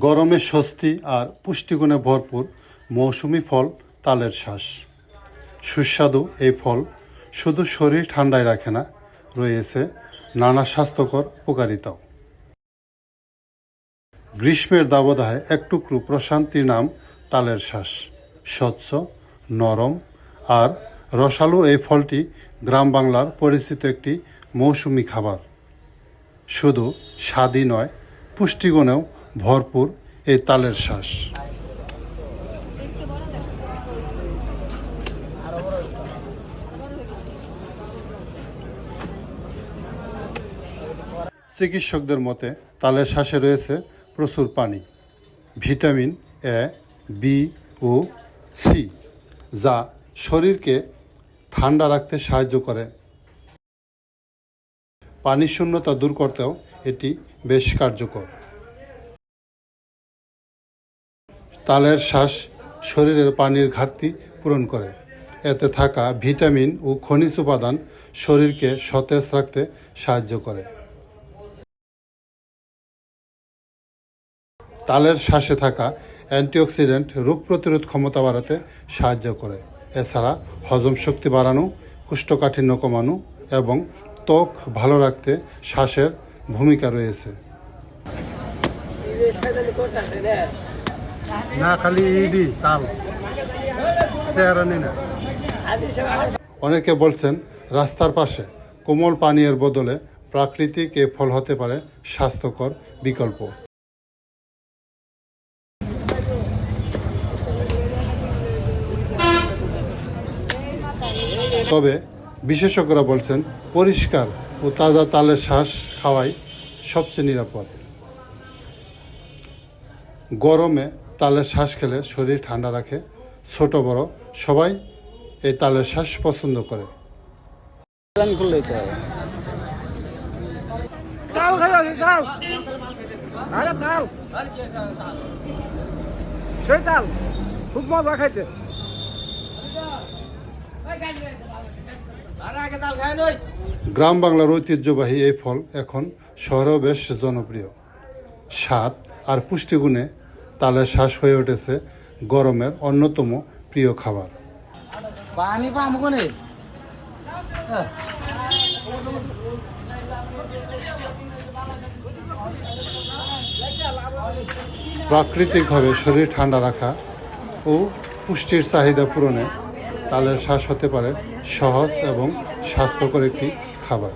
গরমে স্বস্তি আর পুষ্টিগুণে ভরপুর মৌসুমি ফল তালের শ্বাস। সুস্বাদু এই ফল শুধু শরীর ঠান্ডায় রাখে না, রয়েছে নানা স্বাস্থ্যকর উপকারিতাও। গ্রীষ্মের দাবদাহে এক টুকরো প্রশান্তির নাম তালের শ্বাস। স্বচ্ছ, নরম আর রসালো এই ফলটি গ্রাম বাংলার পরিচিত একটি মৌসুমি খাবার। শুধু স্বাদই নয়, পুষ্টিগুণেও ভরপুর এই তালের শ্বাস। চিকিৎসকদের মতে তালের শ্বাসে রয়েছে প্রচুর পানি, ভিটামিন এ, বি ও সি, যা শরীরকে ঠান্ডা রাখতে সাহায্য করে। পানি শূন্যতা দূর করতেও এটি বেশ কার্যকর। তালের শ্বাস শরীরের পানির ঘাটতি পূরণ করে। এতে থাকা ভিটামিন ও খনিজ উপাদান শরীরকে সতেজ রাখতে সাহায্য করে। তালের শ্বাসে থাকা অ্যান্টিঅক্সিডেন্ট রোগ প্রতিরোধ ক্ষমতা বাড়াতে সাহায্য করে। এছাড়া হজম শক্তি বাড়ানো, কোষ্ঠকাঠিন্য কমানো এবং ত্বক ভালো রাখতে শ্বাসের ভূমিকা রয়েছে। না খালি তাল না। অনেকে বলছেন রাস্তার পাশে কোমল পানীয়ের বদলে প্রাকৃতিক এ ফল হতে পারে স্বাস্থ্যকর বিকল্প। তবে বিশেষজ্ঞরা বলছেন পরিষ্কার ও তাজা তালের শ্বাস খাওয়াই সবচেয়ে নিরাপদ। গরমে তালের শ্বাস খেলে শরীর ঠান্ডা রাখে। ছোট বড় সবাই এই তালের শ্বাস পছন্দ করে। খুব মজা খাইতে। গ্রাম বাংলার ঐতিহ্যবাহী এই ফল এখন শহরেও বেশ জনপ্রিয়। স্বাদ আর পুষ্টিগুণে তালের শ্বাস হয়ে উঠেছে গরমের অন্যতম প্রিয় খাবার। প্রাকৃতিকভাবে শরীর ঠান্ডা রাখা ও পুষ্টির চাহিদা পূরণে তালের শ্বাস হতে পারে সহজ এবং স্বাস্থ্যকর একটি খাবার।